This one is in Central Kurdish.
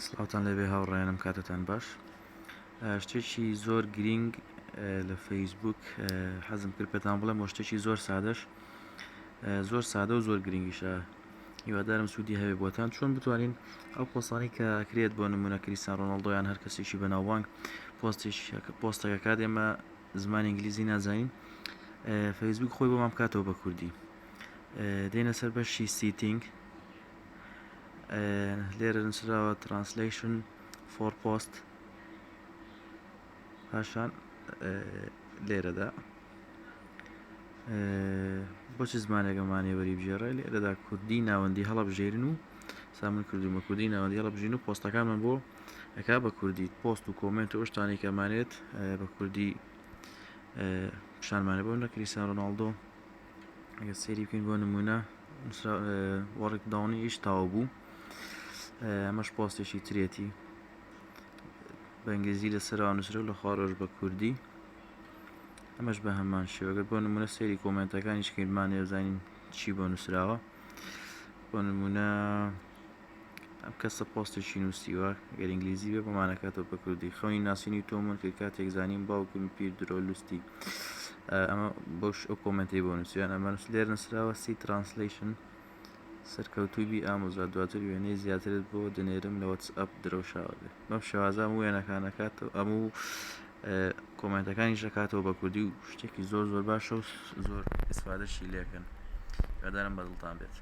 سڵاوتان لەبێ هاوڕێنم کاتتان باش. شتێکی زۆر گرنگ لە فەیسبوک حەزم کرد پێتان بڵێم بۆ شتێکی زۆر سادەش، زۆر سادە و زۆر گرنگیشە. هیوادارم سوودی هەبێ بۆتان چۆن بتوانین ئەو پۆستانی کە کرێت بۆ نمونە کریستیانۆ ڕۆناڵدۆ یان هەر کەسێکی بەناوبانگ پۆستێکە کات ئێمە زمانی ئینگلیزی نازانین، فەیسبوک خۆی بۆمان بکاتەوە بە کوردی. دێنە سەر بەشی سیتینگ، لێرە نووسراوە ترانسلیشن فۆر پۆست، پاشان لێرەدا بۆچی زمانێکەمانێ وەریبژێڕێ، لێرەدا کوردی ناوەندی هەڵەبژێرن و سامن کردومە کوردی ناوەندی هەڵەبژین و پۆستەکانمان بۆ ئەکا بە کوردی، پۆست و کۆمنت و شتانی کەمانێت بە کوردی پیشانمانێ. بۆ کریستیانۆ ڕۆناڵدۆ ئەگە سێری بکەین بۆ نمونە وەڕێکداونی ئیش تاوا بوو، ئەمەش پۆستێکی ترێتی بە ئینگلیزی لەسەرەوە نووسرا و لە خوارەوەش بە کوردی، ئەمەش بە هەمان شێوەگەر بۆ نمونە سێری کۆمنتەکانیش کەینمانێ بزانین چی بۆ نووسراوە. بۆ نمونە ئەم کەسە پۆستێکی نووسیوە گەر ئینگلیزی بێ بۆمانەکاتەوە بە کوردی: خەونی ناسینی تۆمن کرد کاتێک زانیم باوکم پیر درۆ لوستی. ئەمە بەش ئەو کۆمنتی بۆ نووسیان، ئەمە لێر نووسراوە سی ترانسلیشن سەرکەوتووی ئامۆزا، دواتر وێنەی زیاترت بۆ دەنێرم لە واتسئەپ درەوشاوە بێ. بەم شێوازە هەموو وێنەکانەکاتەوە، هەموو کۆمنتەکانیش دەکاتەوە بە کوردی و شتێکی زۆر زۆر باشە و زۆر ئیسفادەشی لێکەن. هیوادارم بەدڵتان بێت.